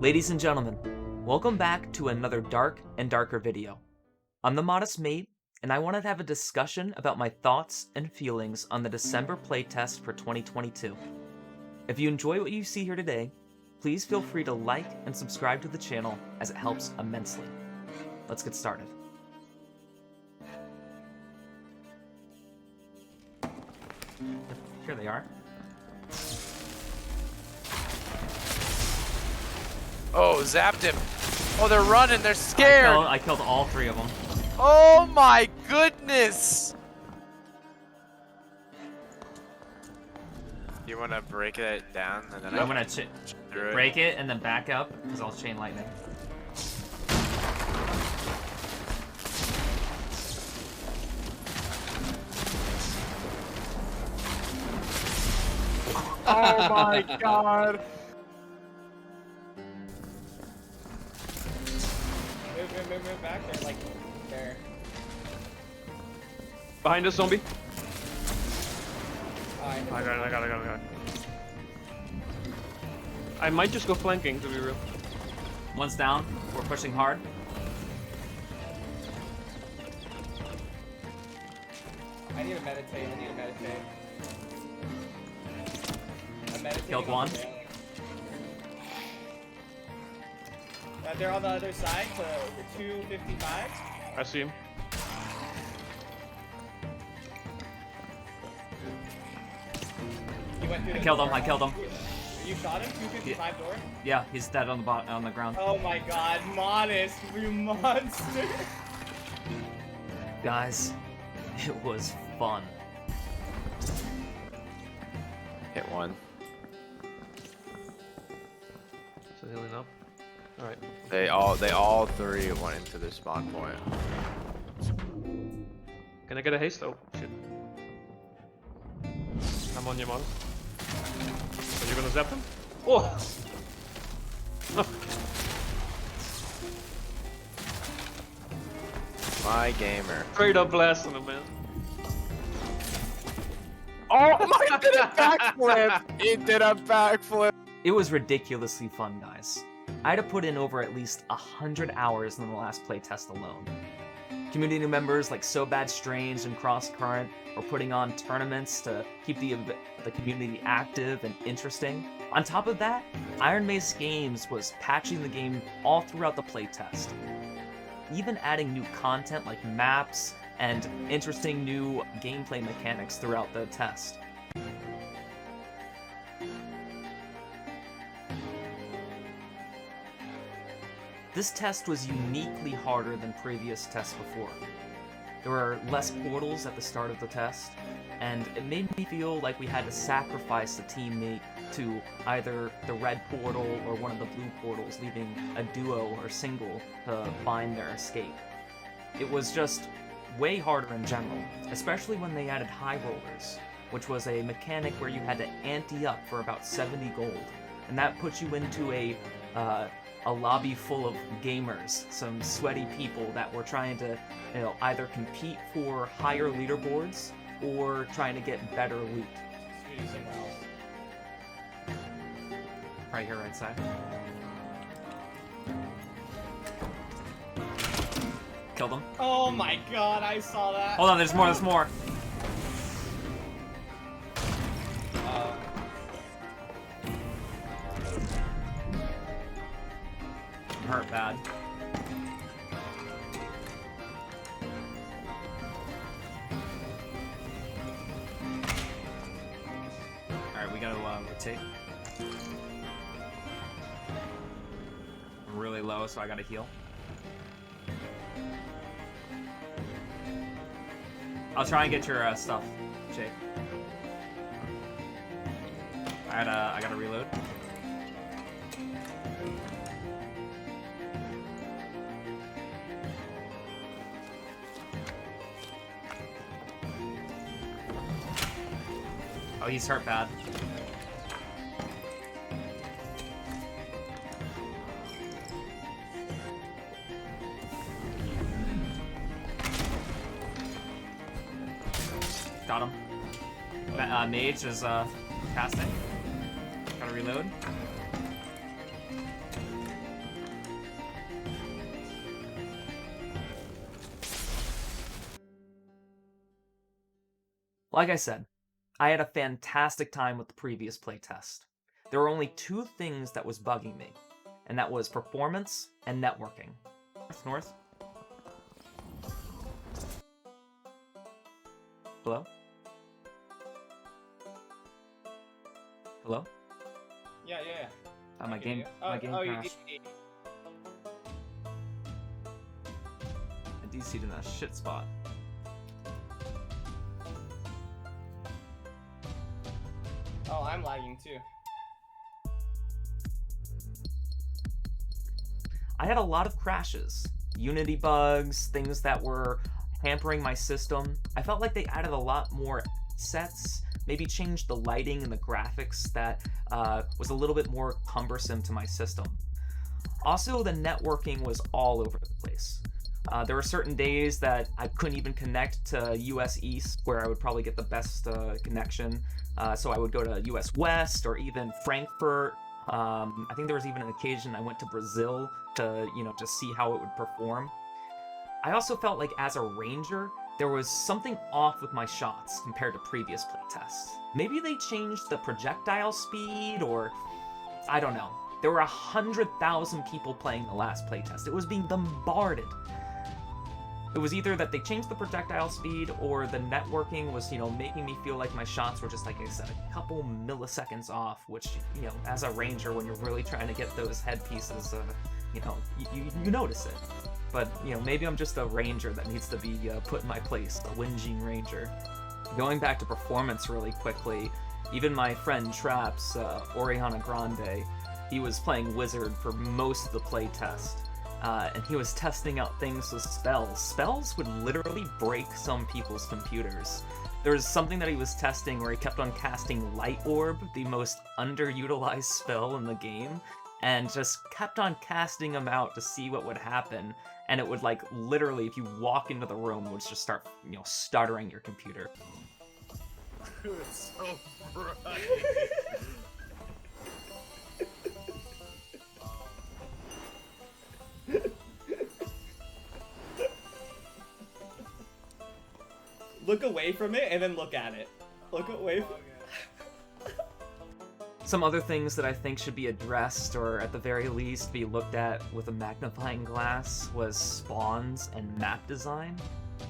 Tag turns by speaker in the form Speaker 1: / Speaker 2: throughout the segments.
Speaker 1: Ladies and gentlemen, welcome back to another dark and darker video. I'm the Modest Mate, and I wanted to have a discussion about my thoughts and feelings on the December playtest for 2022. If you enjoy what you see here today, please feel free to like and subscribe to the channel as it helps immensely. Let's get started. Here they are.
Speaker 2: Oh, zapped him. Oh, they're running. They're scared.
Speaker 1: I killed all three of them.
Speaker 2: Oh my goodness. You want to break it down and then
Speaker 1: I'm gonna break it and then back up because I'll chain lightning.
Speaker 2: Oh my god.
Speaker 3: Move back there, like, there.
Speaker 4: Behind us, zombie.
Speaker 3: I
Speaker 4: got it. I might just go flanking, to be real.
Speaker 1: One's down. We're pushing hard.
Speaker 3: I need to meditate. I'm meditating.
Speaker 1: Killed one.
Speaker 3: They're on the other side, so the 255.
Speaker 4: I see him.
Speaker 3: He went through
Speaker 1: I
Speaker 3: the
Speaker 1: killed
Speaker 3: door.
Speaker 1: him. I killed him.
Speaker 3: You shot him? 255 door?
Speaker 1: Yeah, he's dead on the on the ground.
Speaker 3: Oh my god, Modest, you monster!
Speaker 1: Guys, it was fun.
Speaker 2: Hit one.
Speaker 4: So healing up. Alright.
Speaker 2: They all three went into the spawn point.
Speaker 4: Can I get a haste? Oh, shit. I'm on your model. Are you gonna zap him? Oh!
Speaker 2: My gamer.
Speaker 4: Straight up blasting him, man.
Speaker 2: Oh my god, did a backflip! He did a backflip!
Speaker 1: It was ridiculously fun, guys. I had to put in over at least 100 hours in the last playtest alone. Community members like So Bad Strange and Crosscurrent are putting on tournaments to keep the community active and interesting. On top of that, Iron Mace Games was patching the game all throughout the playtest, even adding new content like maps and interesting new gameplay mechanics throughout the test. This test was uniquely harder than previous tests before. There were less portals at the start of the test, and it made me feel like we had to sacrifice a teammate to either the red portal or one of the blue portals, leaving a duo or single to find their escape. It was just way harder in general, especially when they added high rollers, which was a mechanic where you had to ante up for about 70 gold, and that puts you into a lobby full of gamers, some sweaty people that were trying to, either compete for higher leaderboards or trying to get better loot. Right here, right side. Killed him.
Speaker 3: Oh my god, I saw that.
Speaker 1: Hold on, there's more. I'm hurt bad. Alright, we gotta rotate. I'm really low, so I gotta heal. I'll try and get your stuff, Jake. I gotta reload. Oh, he's hurt bad. Got him. Mage is casting. Gotta reload. Like I said, I had a fantastic time with the previous playtest. There were only 2 things that was bugging me, and that was performance and networking. North. Hello? Hello?
Speaker 3: Yeah.
Speaker 1: My
Speaker 3: I can
Speaker 1: game,
Speaker 3: hear you.
Speaker 1: my game
Speaker 3: you
Speaker 1: crashed.
Speaker 3: did.
Speaker 1: I DC'd in a shit spot.
Speaker 3: Oh, I'm lagging too.
Speaker 1: I had a lot of crashes, Unity bugs, things that were hampering my system. I felt like they added a lot more sets, maybe changed the lighting and the graphics that was a little bit more cumbersome to my system. Also, the networking was all over the place. There were certain days that I couldn't even connect to US East, where I would probably get the best connection. So I would go to US West or even Frankfurt. I think there was even an occasion I went to Brazil to, just see how it would perform. I also felt like as a ranger, there was something off with my shots compared to previous playtests. Maybe they changed the projectile speed, or I don't know. There were 100,000 people playing the last playtest. It was being bombarded. It was either that they changed the projectile speed, or the networking was, making me feel like my shots were just, like I said, a couple milliseconds off, which, as a ranger, when you're really trying to get those headpieces, you notice it. But, maybe I'm just a ranger that needs to be put in my place, a whinging ranger. Going back to performance really quickly, even my friend Traps, Oriana Grande, he was playing Wizard for most of the playtest. And he was testing out things with spells. Spells would literally break some people's computers. There was something that he was testing where he kept on casting Light Orb, the most underutilized spell in the game, and just kept on casting them out to see what would happen. And it would, literally, if you walk into the room, it would just start, stuttering your computer.
Speaker 2: It's so bright.
Speaker 3: Look away from it and then look at it. Look away from
Speaker 1: Some other things that I think should be addressed, or at the very least be looked at with a magnifying glass, was spawns and map design.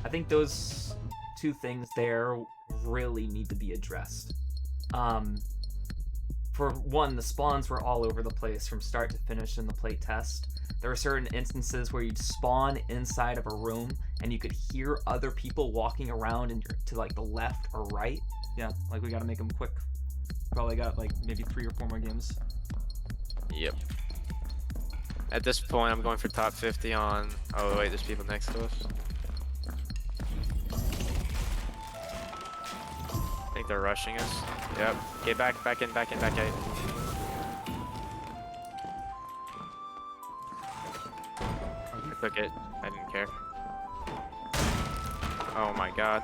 Speaker 1: I think those 2 things there really need to be addressed. For one, the spawns were all over the place from start to finish in the playtest. There were certain instances where you'd spawn inside of a room and you could hear other people walking around to the left or right. Yeah, we gotta make them quick. Probably got maybe 3 or 4 more games.
Speaker 2: Yep. At this point, I'm going for top 50 on... Oh wait, there's people next to us. I think they're rushing us. Yep. Okay, back in. I took it. I didn't care. Oh my god.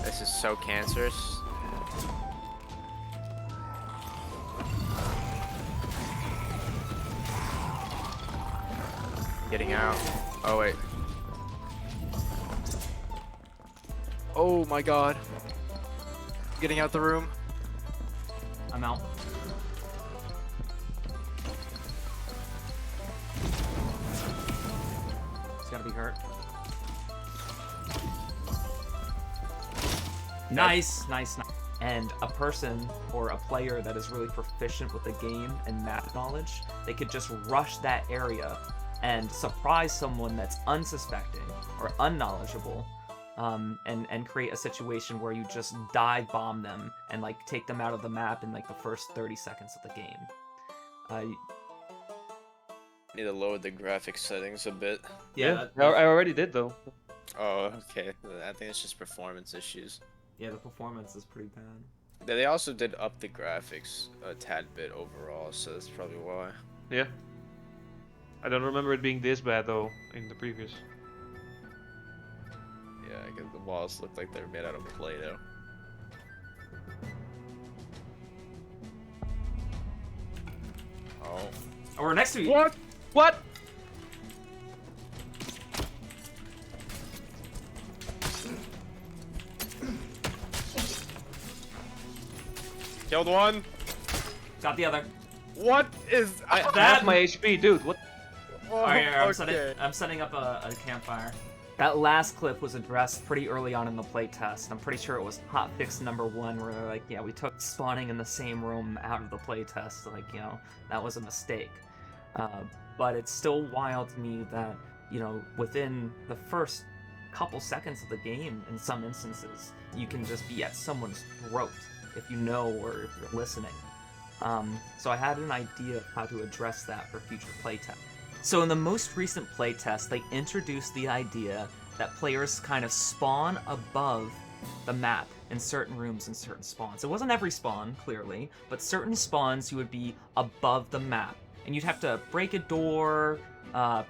Speaker 2: This is so cancerous. Getting out. Oh wait. Oh my god. Getting out the room.
Speaker 1: I'm out. It's gotta be hurt. Nice. And a person or a player that is really proficient with the game and map knowledge, they could just rush that area and surprise someone that's unsuspecting or unknowledgeable, and create a situation where you just dive bomb them and take them out of the map in the first 30 seconds of the game.
Speaker 2: Need to lower the graphics settings a bit.
Speaker 4: Yeah, I already did though.
Speaker 2: Oh, okay. I think it's just performance issues.
Speaker 1: Yeah, the performance is pretty bad.
Speaker 2: They also did up the graphics a tad bit overall, so that's probably why.
Speaker 4: Yeah. I don't remember it being this bad though in the previous.
Speaker 2: Yeah, because the walls look like they're made out of Play-Doh. Oh.
Speaker 1: Oh, we're next to you.
Speaker 4: What? What?
Speaker 2: Killed one.
Speaker 1: Got the other.
Speaker 2: What is
Speaker 4: Half
Speaker 1: That-
Speaker 4: my HP, dude. What?
Speaker 2: Oh,
Speaker 1: Alright,
Speaker 2: okay.
Speaker 1: I'm setting up a campfire. That last clip was addressed pretty early on in the playtest. I'm pretty sure it was hotfix number 1, where they're like, yeah, we took spawning in the same room out of the playtest. Like, you know, that was a mistake. But it's still wild to me that, you know, within the first couple seconds of the game, in some instances, you can just be at someone's throat if you know or if you're listening. So I had an idea of how to address that for future playtests. So in the most recent playtest, they introduced the idea that players kind of spawn above the map in certain rooms and certain spawns. It wasn't every spawn, clearly, but certain spawns you would be above the map. And you'd have to break a door,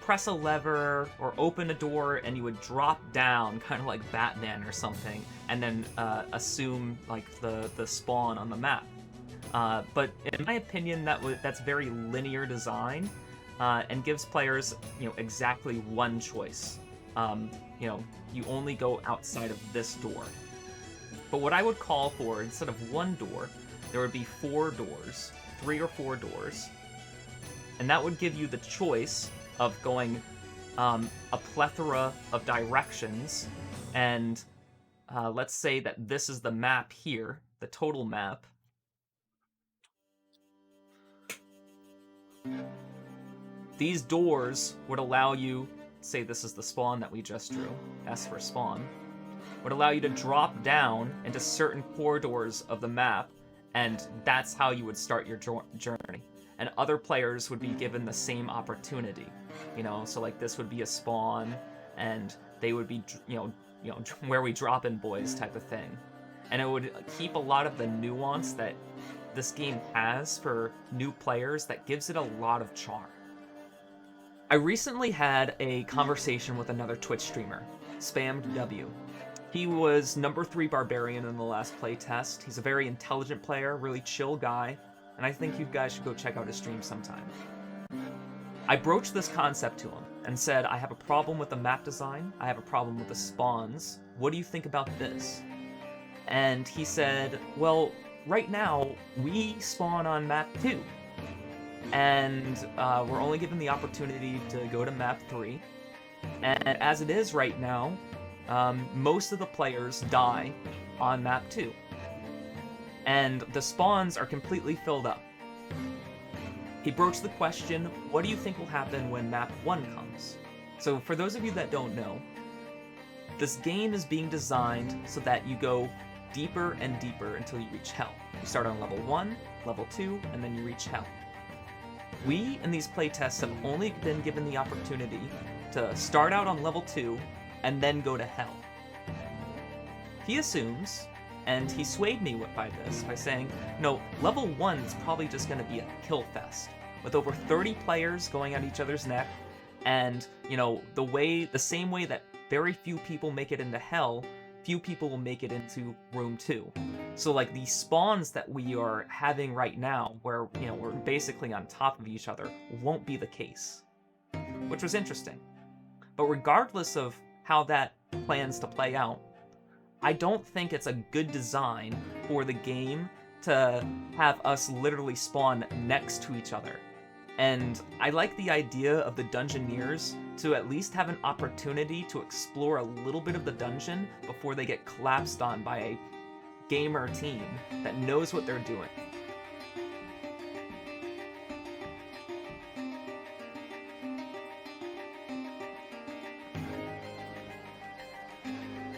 Speaker 1: press a lever, or open a door, and you would drop down, kind of like Batman or something, and then assume like the spawn on the map. But in my opinion, that's very linear design. And gives players, you know, exactly one choice. You know, you only go outside of this door. But what I would call for, instead of one door, there would be 4 doors, 3 or 4 doors, and that would give you the choice of going a plethora of directions. And let's say that this is the map here, the total map. These doors would allow you, say this is the spawn that we just drew, S for spawn, would allow you to drop down into certain corridors of the map, and that's how you would start your journey. And other players would be given the same opportunity, you know, so like this would be a spawn, and they would be, you know, where we drop in boys type of thing. And it would keep a lot of the nuance that this game has for new players that gives it a lot of charm. I recently had a conversation with another Twitch streamer, Spammed W. He was number 3 Barbarian in the last playtest. He's a very intelligent player, really chill guy, and I think you guys should go check out his stream sometime. I broached this concept to him and said, I have a problem with the map design, I have a problem with the spawns, what do you think about this? And he said, well, right now, we spawn on map 2. And we're only given the opportunity to go to map 3. And as it is right now, most of the players die on map 2. And the spawns are completely filled up. He broached the question, what do you think will happen when map 1 comes? So for those of you that don't know, this game is being designed so that you go deeper and deeper until you reach hell. You start on level 1, level 2, and then you reach hell. We, in these playtests, have only been given the opportunity to start out on level 2 and then go to hell. He assumes, and he swayed me by this by saying, no, level 1 is probably just going to be a kill fest, with over 30 players going at each other's neck, and, you know, the same way that very few people make it into hell, few people will make it into room 2. So like these spawns that we are having right now, where, you know, we're basically on top of each other, won't be the case. Which was interesting. But regardless of how that plans to play out, I don't think it's a good design for the game to have us literally spawn next to each other. And I like the idea of the Dungeoneers to at least have an opportunity to explore a little bit of the dungeon before they get collapsed on by a gamer team that knows what they're doing.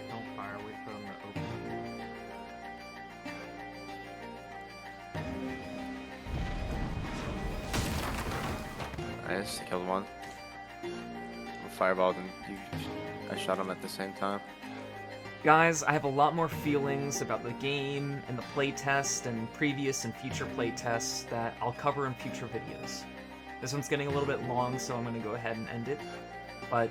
Speaker 1: Don't fire, wait for them to open.
Speaker 2: Nice, killed one. Fireballed and I shot him at the same time.
Speaker 1: Guys, I have a lot more feelings about the game and the playtest and previous and future playtests that I'll cover in future videos. This one's getting a little bit long, so I'm going to go ahead and end it. But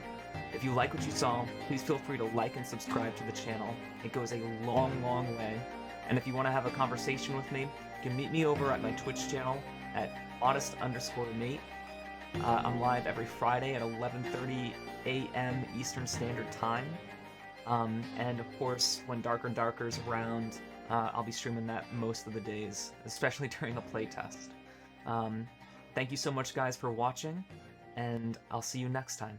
Speaker 1: if you like what you saw, please feel free to like and subscribe to the channel. It goes a long, long way. And if you want to have a conversation with me, you can meet me over at my Twitch channel at honest_Nate. I'm live every Friday at 11:30 a.m. Eastern Standard Time. And of course, when Darker and Darker is around, I'll be streaming that most of the days, especially during the playtest. Thank you so much, guys, for watching, and I'll see you next time.